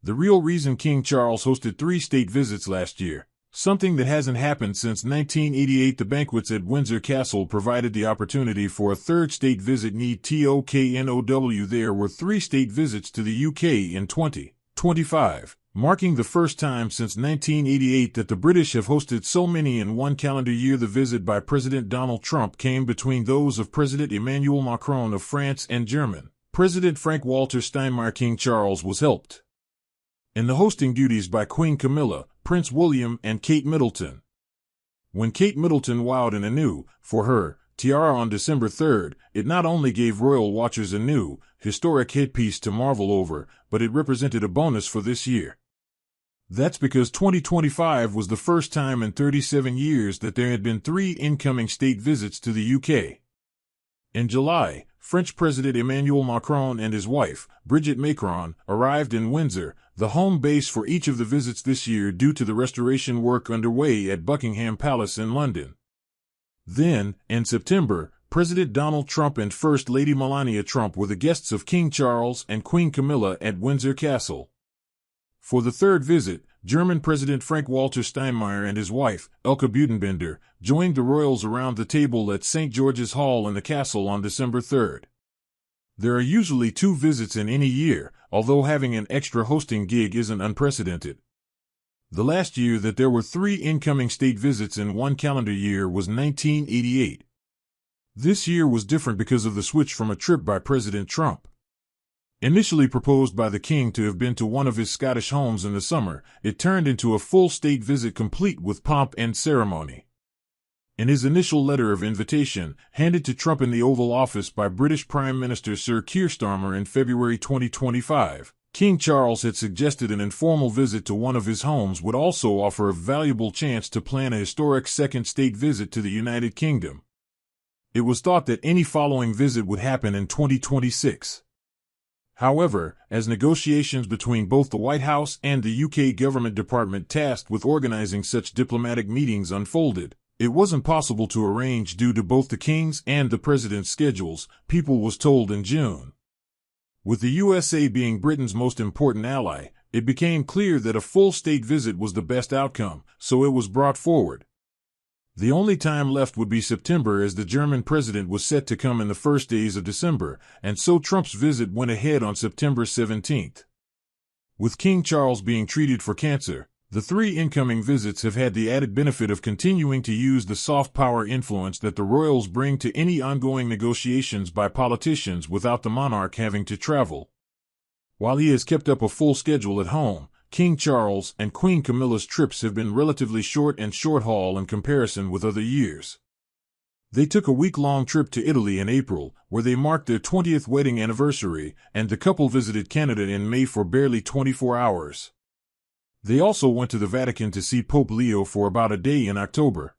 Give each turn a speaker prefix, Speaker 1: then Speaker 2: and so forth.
Speaker 1: The real reason King Charles hosted 3 state visits last year, something that hasn't happened since 1988. The banquets at Windsor Castle provided the opportunity for a 3rd state visit. TOKNOW. There were 3 state visits to the UK in 2025, marking the first time since 1988 that the British have hosted so many in one calendar year. The visit by President Donald Trump came between those of President Emmanuel Macron of France and German President Frank-Walter Steinmeier. King Charles was helped in the hosting duties by Queen Camilla, Prince William, and Kate Middleton. When Kate Middleton wowed in a new, for her, tiara on December 3rd, it not only gave royal watchers a new, historic headpiece to marvel over, but it represented a bonus for this year. That's because 2025 was the first time in 37 years that there had been 3 incoming state visits to the UK. In July, French President Emmanuel Macron and his wife, Brigitte Macron, arrived in Windsor, the home base for each of the visits this year due to the restoration work underway at Buckingham Palace in London. Then, in September, President Donald Trump and First Lady Melania Trump were the guests of King Charles and Queen Camilla at Windsor Castle. For the 3rd visit, German President Frank-Walter Steinmeier and his wife, Elke Butenbender, joined the royals around the table at St. George's Hall in the castle on December 3rd. There are usually 2 visits in any year, although having an extra hosting gig isn't unprecedented. The last year that there were 3 incoming state visits in one calendar year was 1988. This year was different because of the switch from a trip by President Trump. Initially proposed by the king to have been to one of his Scottish homes in the summer, it turned into a full state visit complete with pomp and ceremony. In his initial letter of invitation, handed to Trump in the Oval Office by British Prime Minister Sir Keir Starmer in February 2025, King Charles had suggested an informal visit to one of his homes would also offer a valuable chance to plan a historic 2nd state visit to the United Kingdom. It was thought that any following visit would happen in 2026. However, as negotiations between both the White House and the UK government department tasked with organizing such diplomatic meetings unfolded, it wasn't possible to arrange due to both the King's and the President's schedules, People was told in June. With the USA being Britain's most important ally, it became clear that a full state visit was the best outcome, so it was brought forward. The only time left would be September, as the German president was set to come in the first days of December, and so Trump's visit went ahead on September 17th. With King Charles being treated for cancer, the 3 incoming visits have had the added benefit of continuing to use the soft power influence that the royals bring to any ongoing negotiations by politicians without the monarch having to travel. While he has kept up a full schedule at home, King Charles and Queen Camilla's trips have been relatively short and short-haul in comparison with other years. They took a week-long trip to Italy in April, where they marked their 20th wedding anniversary, and the couple visited Canada in May for barely 24 hours. They also went to the Vatican to see Pope Leo for about a day in October.